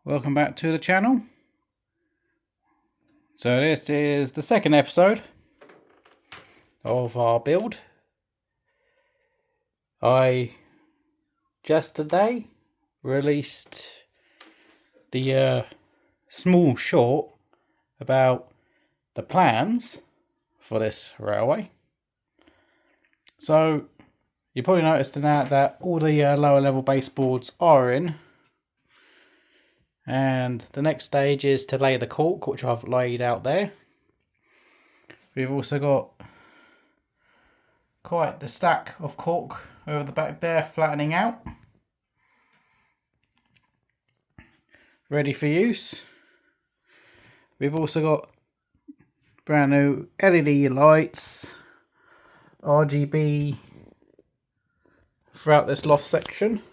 Welcome back to the channel. So this is the second episode of our build. I just today released the small short about the plans for this railway. So you probably noticed in that all the lower level baseboards are in. And the next stage is to lay the cork, which I've laid out there. We've also got quite the stack of cork over the back there, flattening out. Ready for use. We've also got brand new LED lights, RGB throughout this loft section,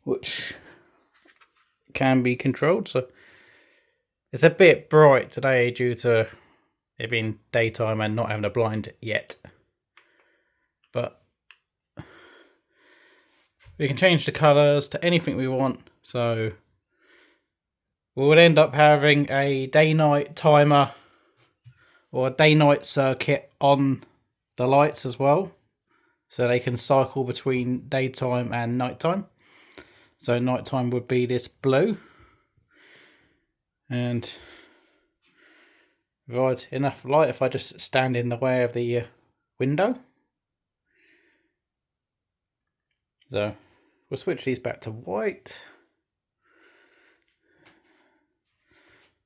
which can be controlled. So it's a bit bright today due to it being daytime and not having a blind yet, but we can change the colours to anything we want. So we would end up having a day-night timer or a day-night circuit on the lights as well, so they can cycle between daytime and nighttime. So nighttime would be this blue, and provide enough light if I just stand in the way of the window. So we'll switch these back to white.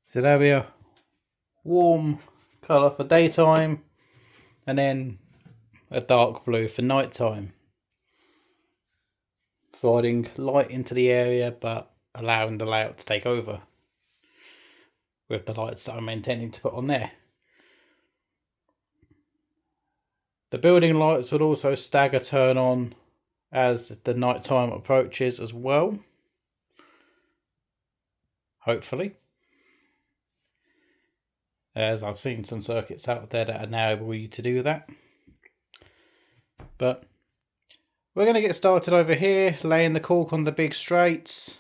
So there'll be a warm colour for daytime and then a dark blue for nighttime, providing light into the area but allowing the layout to take over with the lights that I'm intending to put on there. The building lights would also stagger turn on as the nighttime approaches as well, hopefully, as I've seen some circuits out there that are now able to do that. But we're going to get started over here, laying the cork on the big straights.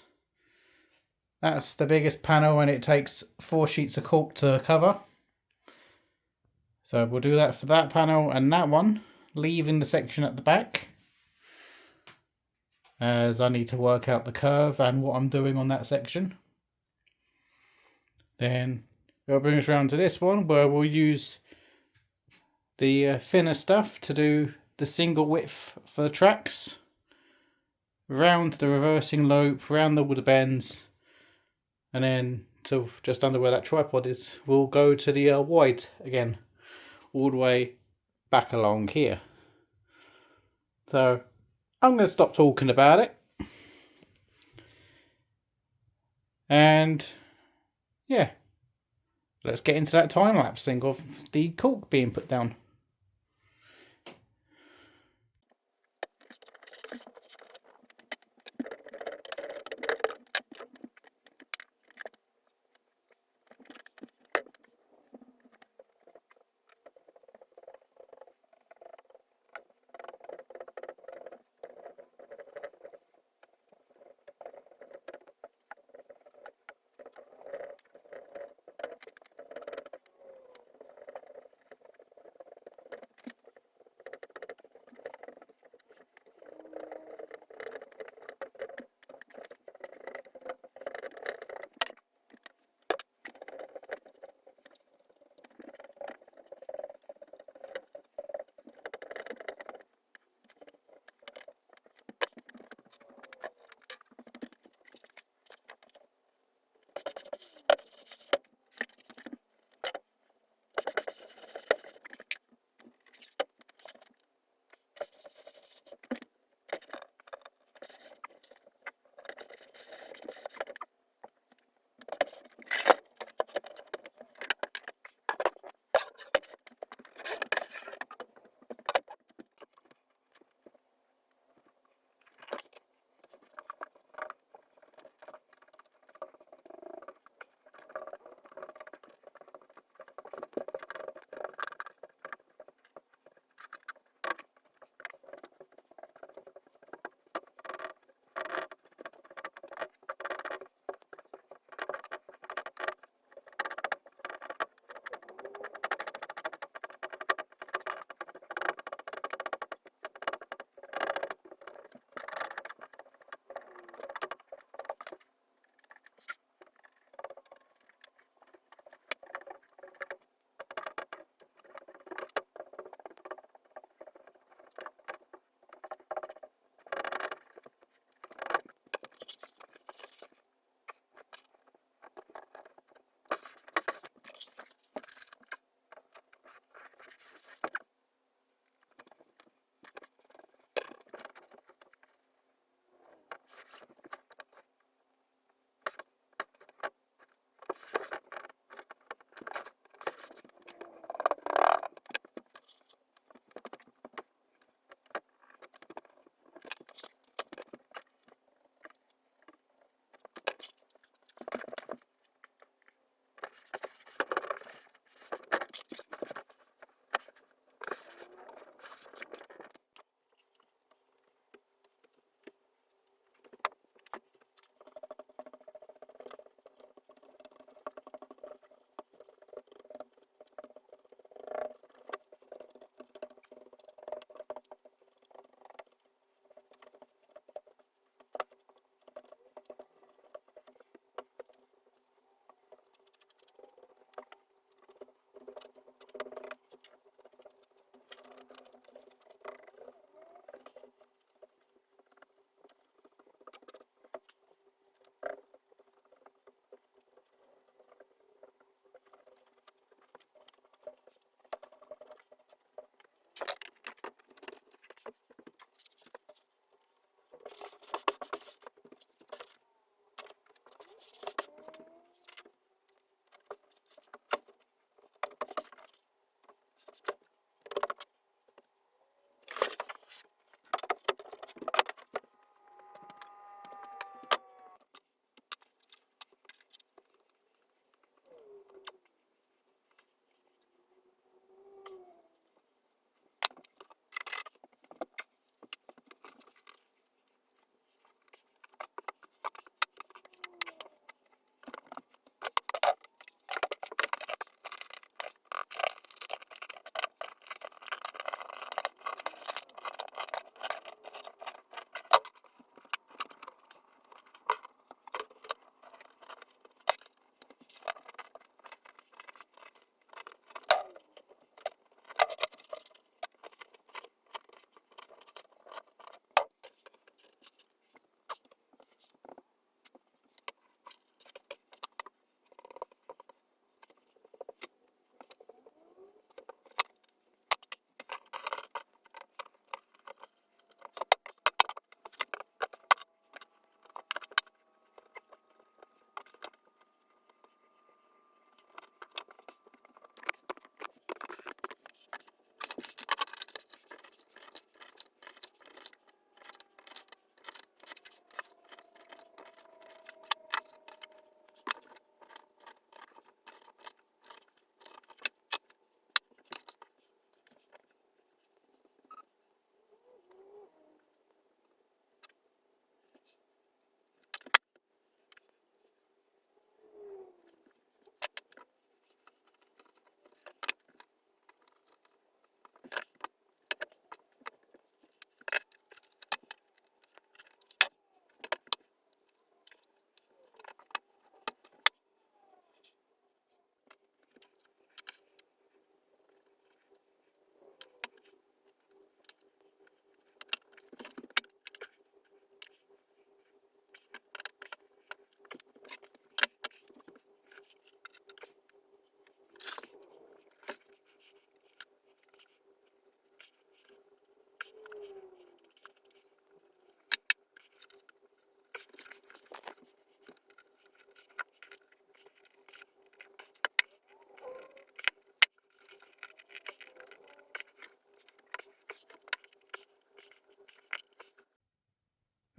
That's the biggest panel and it takes 4 sheets of cork to cover. So we'll do that for that panel and that one, leaving the section at the back, as I need to work out the curve and what I'm doing on that section. Then it'll bring us around to this one where we'll use the thinner stuff to do the single width for the tracks, round the reversing loop, round the wood bends, and then to just under where that tripod is, we'll go to the wide again, all the way back along here. So I'm going to stop talking about it. And yeah, let's get into that time lapsing of the cork being put down.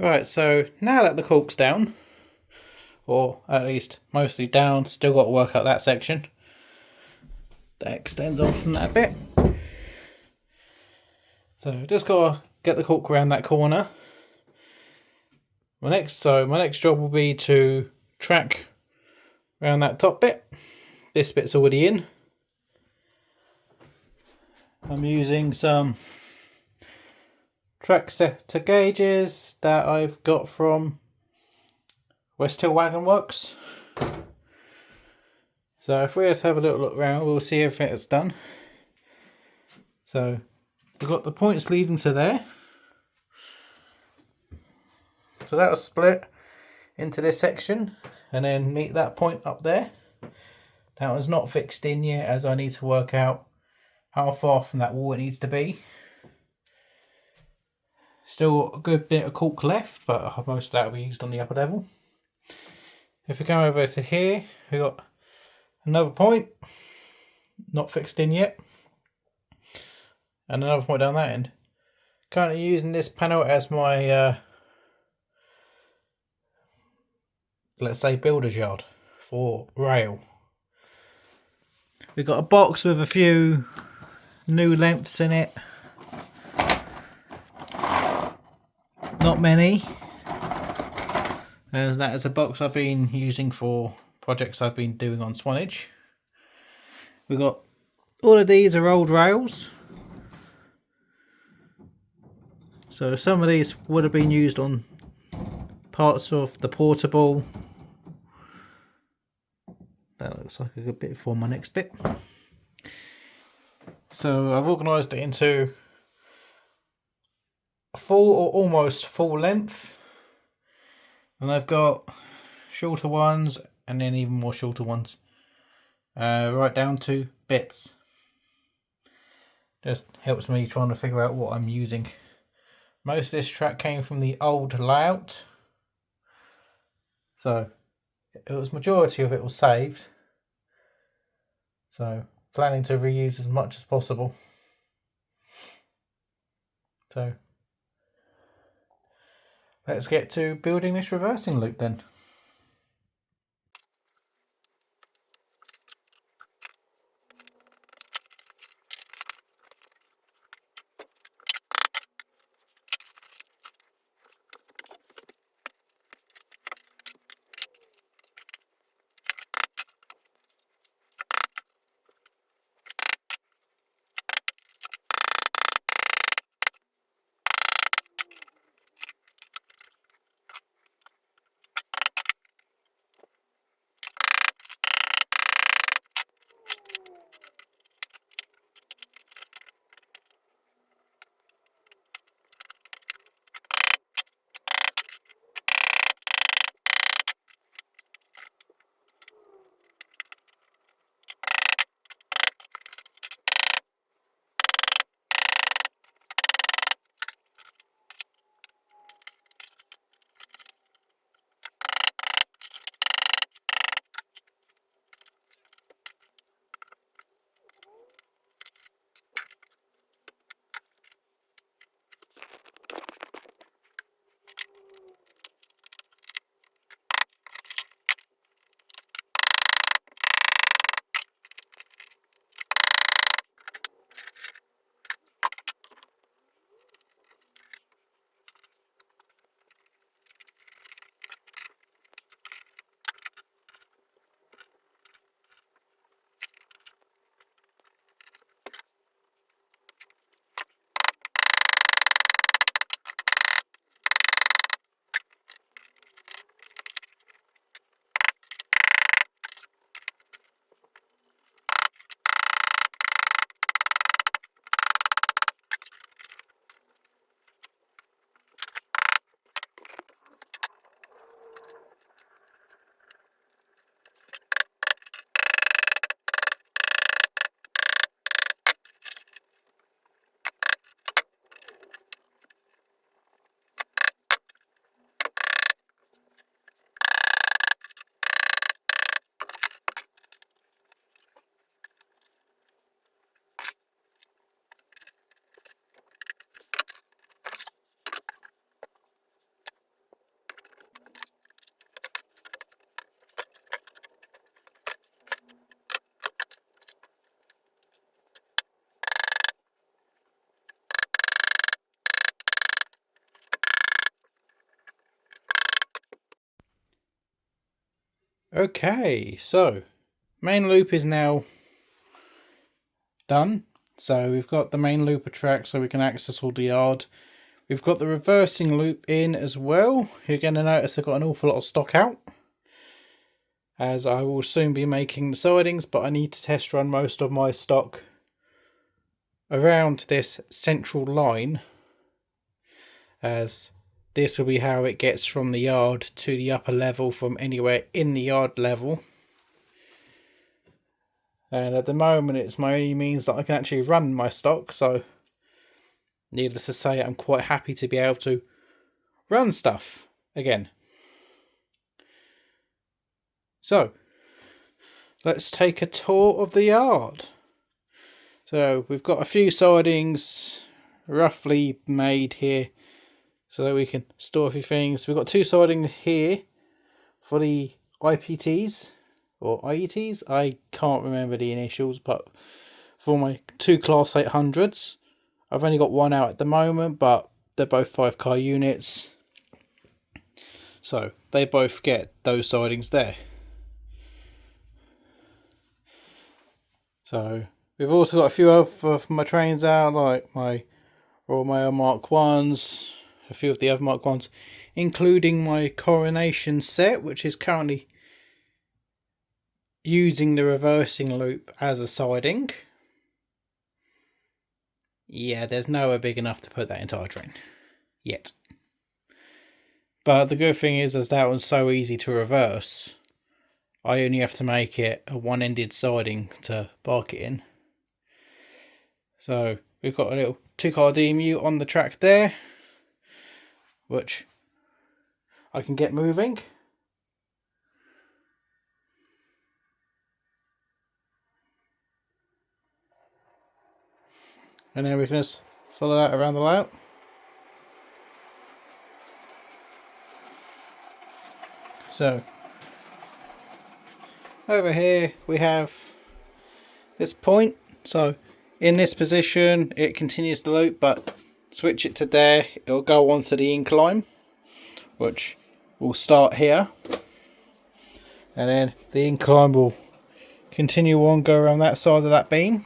Right, so now that the cork's down, or at least mostly down, still got to work out that section. That extends off from that bit. So just got to get the cork around that corner. My next job will be to track around that top bit. This bit's already in. I'm using some track setter gauges that I've got from West Hill Wagon Works. So if we just have a little look around, we'll see if it's done. So we've got the points leading to there. So that'll split into this section and then meet that point up there. That one's not fixed in yet, as I need to work out how far from that wall it needs to be. Still a good bit of cork left, but most of that will be used on the upper level. If we come over to here, we've got another point, not fixed in yet, and another point down that end. Currently using this panel as my, let's say, builder's yard for rail. We've got a box with a few new lengths in it. Not many. As that is a box I've been using for projects I've been doing on Swanage. We've got all of these are old rails. So some of these would have been used on parts of the portable. That looks like a good bit for my next bit. So I've organised it into full or almost full length. And I've got shorter ones and then even more shorter ones. Right down to bits. Just helps me trying to figure out what I'm using. Most of this track came from the old layout. So it was majority of it was saved. So planning to reuse as much as possible. So let's get to building this reversing loop then. Okay, so main loop is now done. So we've got the main looper track so we can access all the yard. We've got the reversing loop in as well. You're going to notice I've got an awful lot of stock out, as I will soon be making the sidings, but I need to test run most of my stock around this central line, as this will be how it gets from the yard to the upper level from anywhere in the yard level. And at the moment it's my only means that I can actually run my stock, so needless to say I'm quite happy to be able to run stuff again. So let's take a tour of the yard. So we've got a few sidings roughly made here so that we can store a few things. We've got 2 sidings here for the IPTs or IETs. I can't remember the initials, but for my 2 Class 800s. I've only got 1 out at the moment, but they're both 5-car units, so they both get those sidings there. So we've also got a few other my trains out, like my Royal Mail Mark 1s, a few of the other Mark 1s, including my Coronation set, which is currently using the reversing loop as a siding. Yeah, there's nowhere big enough to put that entire train yet. But the good thing is, as that one's so easy to reverse, I only have to make it a one-ended siding to park it in. So we've got a little 2-car DMU on the track there, which I can get moving. And then we can just follow that around the layout. So over here we have this point. So in this position it continues the loop, but switch it to there, it'll go onto the incline, which will start here, and then the incline will continue on, go around that side of that beam.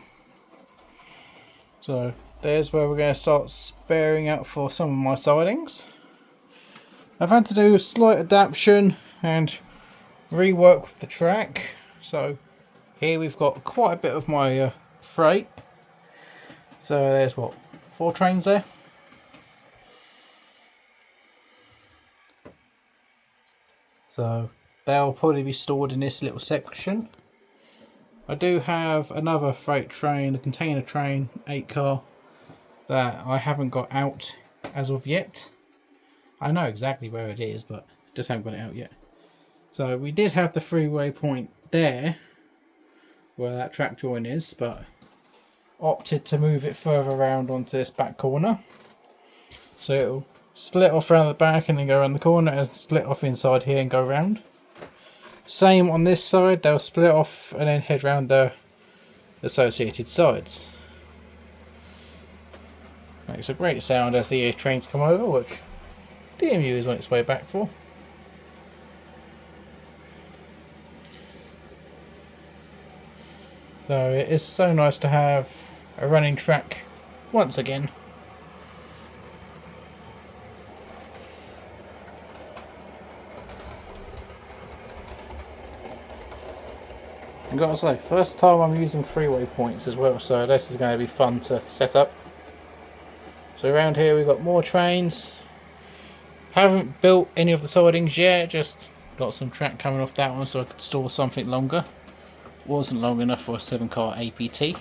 So there's where we're going to start sparing out for some of my sidings. I've had to do a slight adaptation and rework with the track. So here we've got quite a bit of my freight. So there's what, 4 trains there. So they'll probably be stored in this little section. I do have another freight train, a container train, 8-car, that I haven't got out as of yet. I know exactly where it is, but just haven't got it out yet. So we did have the freeway point there, where that track join is, but opted to move it further around onto this back corner. So it'll split off around the back and then go around the corner, and split off inside here and go around. Same on this side, they'll split off and then head round the associated sides. Makes a great sound as the trains come over, which DMU is on its way back for. So it is so nice to have a running track once again. I've got to say, first time I'm using freeway points as well, so this is going to be fun to set up. So around here we've got more trains. Haven't built any of the sidings yet, just got some track coming off that one so I could store something longer. Wasn't long enough for a 7-car APT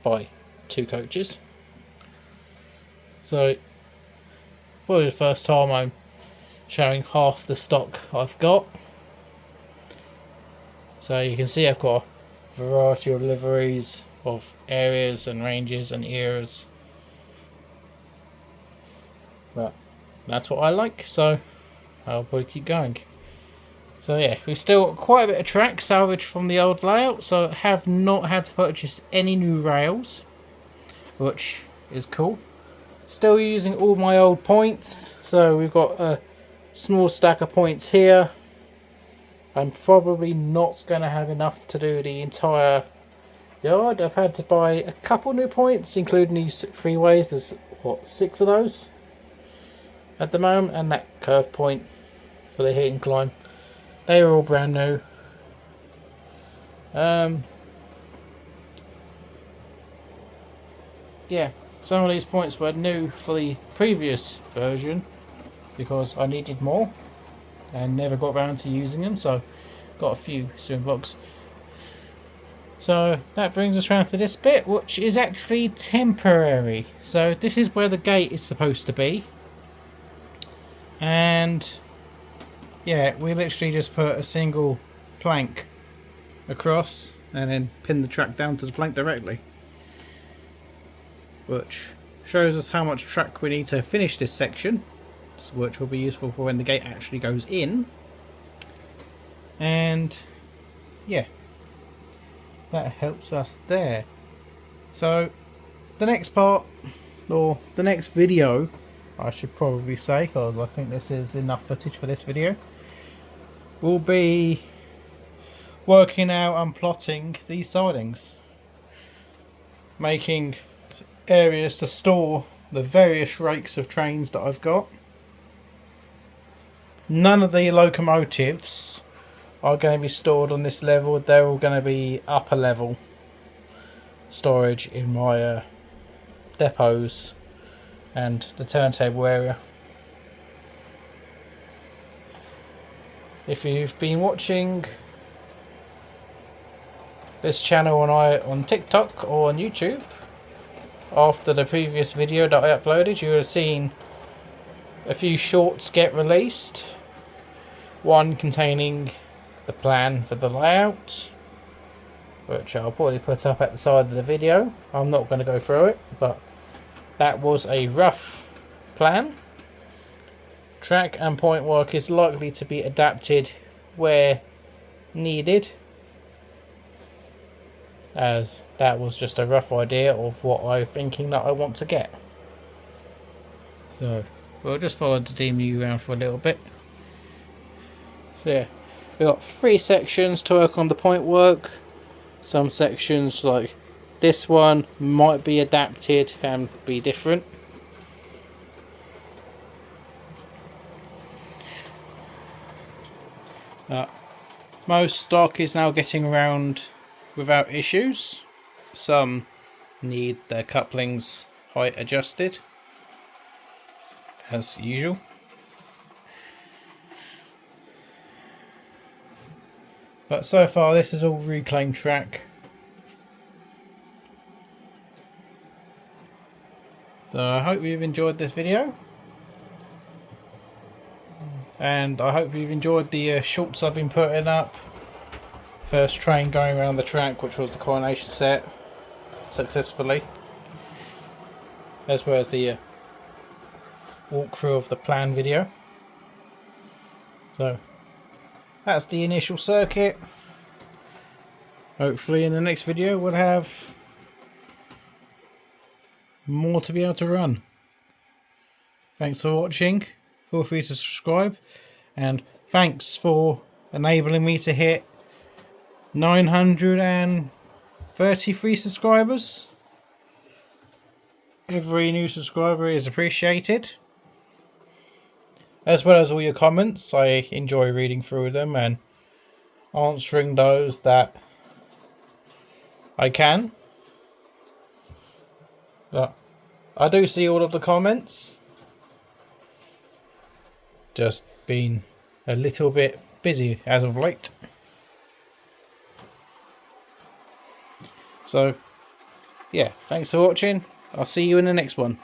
by 2 coaches. So probably the first time I'm showing half the stock I've got. So you can see I've got a variety of liveries of areas and ranges and eras. But that's what I like, so I'll probably keep going. So yeah, we've still got quite a bit of track salvage from the old layout, so have not had to purchase any new rails, which is cool. Still using all my old points, so we've got a small stack of points here. I'm probably not going to have enough to do the entire yard. I've had to buy a couple new points, including these freeways. There's, what, 6 of those at the moment, and that curve point for the hit and climb. They are all brand new. Yeah, some of these points were new for the previous version because I needed more and never got around to using them, so got a few swim blocks. So that brings us round to this bit, which is actually temporary. So this is where the gate is supposed to be, and yeah, we literally just put a single plank across and then pin the track down to the plank directly, which shows us how much track we need to finish this section, which will be useful for when the gate actually goes in. And yeah, that helps us there. So the next part, or the next video I should probably say, because I think this is enough footage for this video, will be working out and plotting these sidings, making areas to store the various rakes of trains that I've got. None of the locomotives are going to be stored on this level. They're all going to be upper level storage in my depots and the turntable area. If you've been watching this channel on TikTok or on YouTube after the previous video that I uploaded, you would have seen a few shorts get released. One containing the plan for the layout, which I'll probably put up at the side of the video. I'm not going to go through it, but that was a rough plan. Track and point work is likely to be adapted where needed, as that was just a rough idea of what I'm thinking that I want to get. So we'll just follow the DMU around for a little bit. So yeah, we've got 3 sections to work on the point work. Some sections like this one might be adapted and be different. Most stock is now getting around without issues. Some need their couplings height adjusted, as usual. But so far this is all reclaimed track. So I hope you've enjoyed this video. And I hope you've enjoyed the shorts I've been putting up. First train going around the track, which was the coronation set, successfully. As well as the walkthrough of the plan video. So that's the initial circuit. Hopefully in the next video we'll have more to be able to run. Thanks for watching. Feel free to subscribe, and thanks for enabling me to hit 933 subscribers. Every new subscriber is appreciated, as well as all your comments. I enjoy reading through them and answering those that I can. But I do see all of the comments. Just been a little bit busy as of late. So yeah, thanks for watching. I'll see you in the next one.